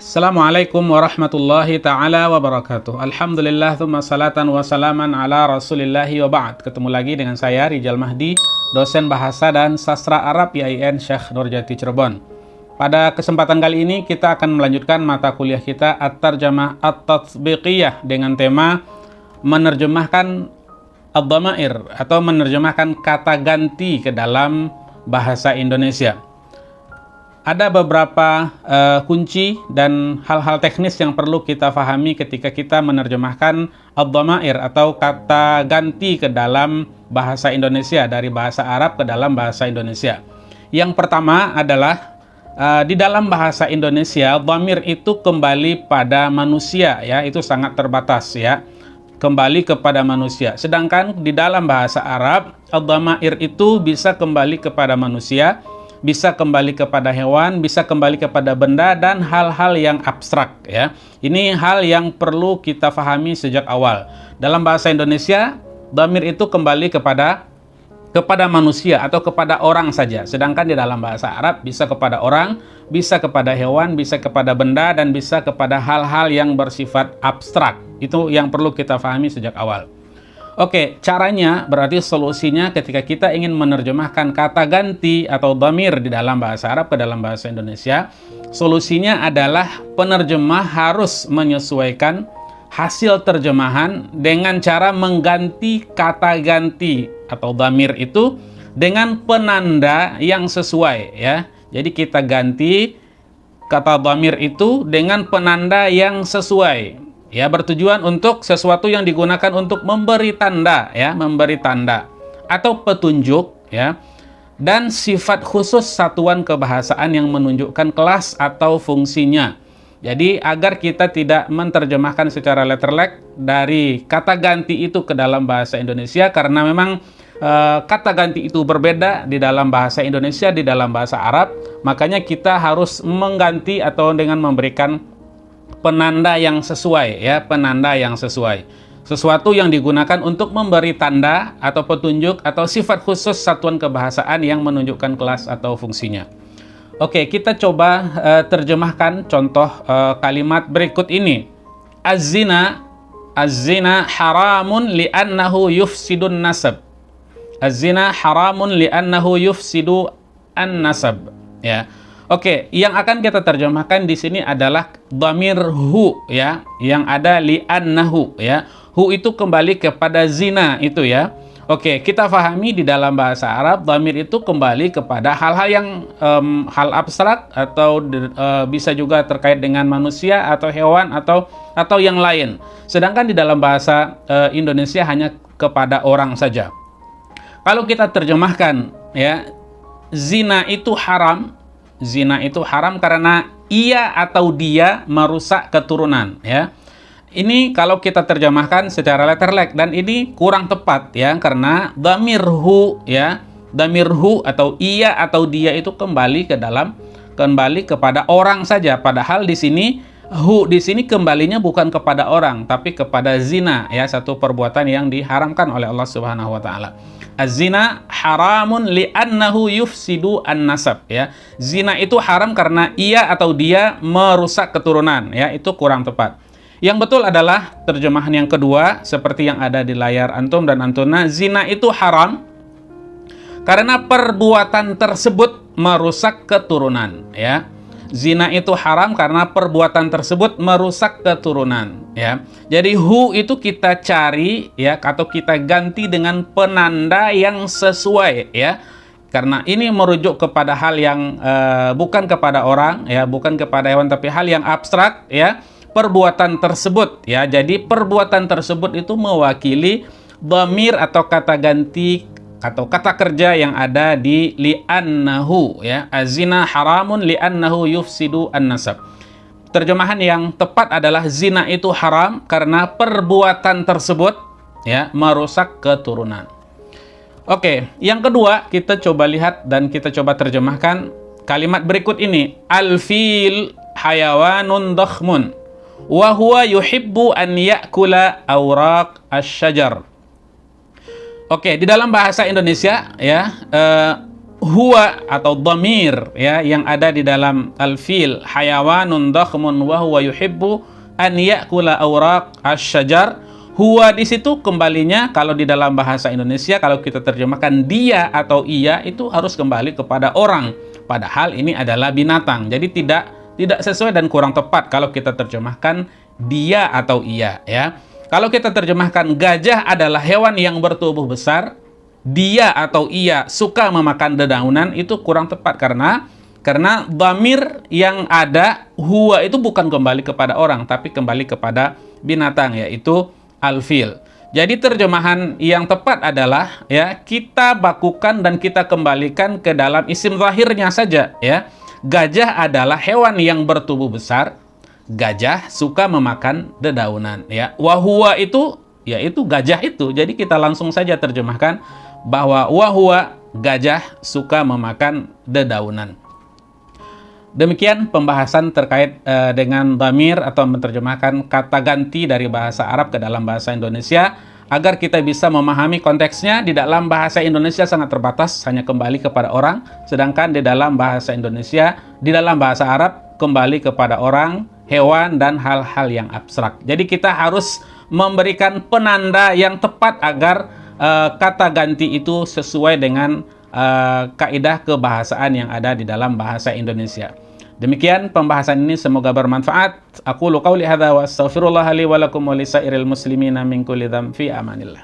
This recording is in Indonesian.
Assalamualaikum warahmatullahi ta'ala wabarakatuh. Alhamdulillah, thumma salatan wa salaman ala rasulillahi wa ba'd. Ketemu lagi dengan saya, Rijal Mahdi, dosen bahasa dan sastra Arab IAIN Syekh Nurjati Cirebon. Pada kesempatan kali ini kita akan melanjutkan mata kuliah kita At-Tarjamah At-Tatbiqiyah dengan tema menerjemahkan ad-dhamair atau menerjemahkan kata ganti ke dalam bahasa Indonesia. Ada beberapa kunci dan hal-hal teknis yang perlu kita fahami ketika kita menerjemahkan ad-dhamair atau kata ganti ke dalam bahasa Indonesia, dari bahasa Arab ke dalam bahasa Indonesia. Yang pertama adalah di dalam bahasa Indonesia, dhamir itu kembali pada manusia, ya, itu sangat terbatas, ya, kembali kepada manusia. Sedangkan di dalam bahasa Arab, ad-dhamair itu bisa kembali kepada manusia, bisa kembali kepada hewan, bisa kembali kepada benda, dan hal-hal yang abstrak, ya. Ini hal yang perlu kita fahami sejak awal. Dalam bahasa Indonesia, dhamir itu kembali kepada manusia atau kepada orang saja. Sedangkan di dalam bahasa Arab bisa kepada orang, bisa kepada hewan, bisa kepada benda, dan bisa kepada hal-hal yang bersifat abstrak. Itu yang perlu kita fahami sejak awal. Oke, caranya berarti solusinya ketika kita ingin menerjemahkan kata ganti atau dhamir di dalam bahasa Arab ke dalam bahasa Indonesia, solusinya adalah penerjemah harus menyesuaikan hasil terjemahan dengan cara mengganti kata ganti atau dhamir itu dengan penanda yang sesuai, ya. Jadi kita ganti kata dhamir itu dengan penanda yang sesuai. Ya, bertujuan untuk sesuatu yang digunakan untuk memberi tanda, ya, memberi tanda atau petunjuk, ya, dan sifat khusus satuan kebahasaan yang menunjukkan kelas atau fungsinya. Jadi agar kita tidak menerjemahkan secara letterlek dari kata ganti itu ke dalam bahasa Indonesia, karena memang kata ganti itu berbeda di dalam bahasa Indonesia, di dalam bahasa Arab. Makanya kita harus mengganti atau dengan memberikan penanda yang sesuai, ya, penanda yang sesuai. Sesuatu yang digunakan untuk memberi tanda atau petunjuk atau sifat khusus satuan kebahasaan yang menunjukkan kelas atau fungsinya. Oke, kita coba terjemahkan contoh kalimat berikut ini. Az-zina haramun li'annahu yufsidun nasab. Az-zina haramun li'annahu yufsidu an-nasab, ya. Oke, yang akan kita terjemahkan di sini adalah dhamir hu, ya, yang ada li'annahu, ya. Hu itu kembali kepada zina itu, ya. Oke, kita fahami di dalam bahasa Arab dhamir itu kembali kepada hal-hal yang hal abstrak atau bisa juga terkait dengan manusia atau hewan atau yang lain. Sedangkan di dalam bahasa Indonesia hanya kepada orang saja. Kalau kita terjemahkan, ya, zina itu haram. Zina itu haram karena ia atau dia merusak keturunan, ya. Ini kalau kita terjemahkan secara letterlek, dan ini kurang tepat, ya, karena dhamir hu, ya, dhamir hu atau ia atau dia itu kembali kepada orang saja. Padahal di sini hu di sini kembalinya bukan kepada orang tapi kepada zina, ya, satu perbuatan yang diharamkan oleh Allah Subhanahu wa taala. Az-zina haramun li'annahu yufsidu an-nasab, ya. Zina itu haram karena ia atau dia merusak keturunan, ya, itu kurang tepat. Yang betul adalah terjemahan yang kedua seperti yang ada di layar antum dan antuna. Zina itu haram karena perbuatan tersebut merusak keturunan, ya. Zina itu haram karena perbuatan tersebut merusak keturunan, ya. Jadi hu itu kita cari, ya, atau kita ganti dengan penanda yang sesuai, ya. Karena ini merujuk kepada hal yang bukan kepada orang, ya, bukan kepada hewan, tapi hal yang abstrak, ya. Perbuatan tersebut, ya. Jadi perbuatan tersebut itu mewakili dhamir atau kata ganti atau kata kerja yang ada di li'annahu, ya. Az-zina haramun li'annahu yufsidu an-nasab. Terjemahan yang tepat adalah zina itu haram karena perbuatan tersebut, ya, merusak keturunan. Oke, yang kedua kita coba lihat dan kita coba terjemahkan kalimat berikut ini. Al-fil hayawanun dakhmun wa huwa yuhibbu an ya'kula awraq asy-syajar. Oke, di dalam bahasa Indonesia, ya, huwa atau dhamir ya yang ada di dalam al-fil hayawanun dakhmun wa huwa yuhibbu an ya'kula awraq asy-syajar. Huwa di situ kembalinya kalau di dalam bahasa Indonesia kalau kita terjemahkan dia atau ia itu harus kembali kepada orang. Padahal ini adalah binatang. Jadi tidak sesuai dan kurang tepat kalau kita terjemahkan dia atau ia ya. Kalau kita terjemahkan gajah adalah hewan yang bertubuh besar, dia atau ia suka memakan dedaunan, itu kurang tepat karena dhamir yang ada huwa itu bukan kembali kepada orang tapi kembali kepada binatang yaitu al-fil. Jadi terjemahan yang tepat adalah ya kita bakukan dan kita kembalikan ke dalam isim zahirnya saja ya. Gajah adalah hewan yang bertubuh besar, gajah suka memakan dedaunan ya. Wa huwa itu yaitu gajah itu. Jadi kita langsung saja terjemahkan bahwa wahwa gajah suka memakan dedaunan. Demikian pembahasan terkait dengan dhamir atau menerjemahkan kata ganti dari bahasa Arab ke dalam bahasa Indonesia agar kita bisa memahami konteksnya. Di dalam bahasa Indonesia sangat terbatas, hanya kembali kepada orang, sedangkan di dalam bahasa Indonesia, di dalam bahasa Arab kembali kepada orang, hewan dan hal-hal yang abstrak. Jadi kita harus memberikan penanda yang tepat agar kata ganti itu sesuai dengan kaidah kebahasaan yang ada di dalam bahasa Indonesia. Demikian pembahasan ini, semoga bermanfaat. Aqulu qauli hadza wa astaghfirullah li wa lakum wa lisairil muslimina min kulli dzambi fi amanillah.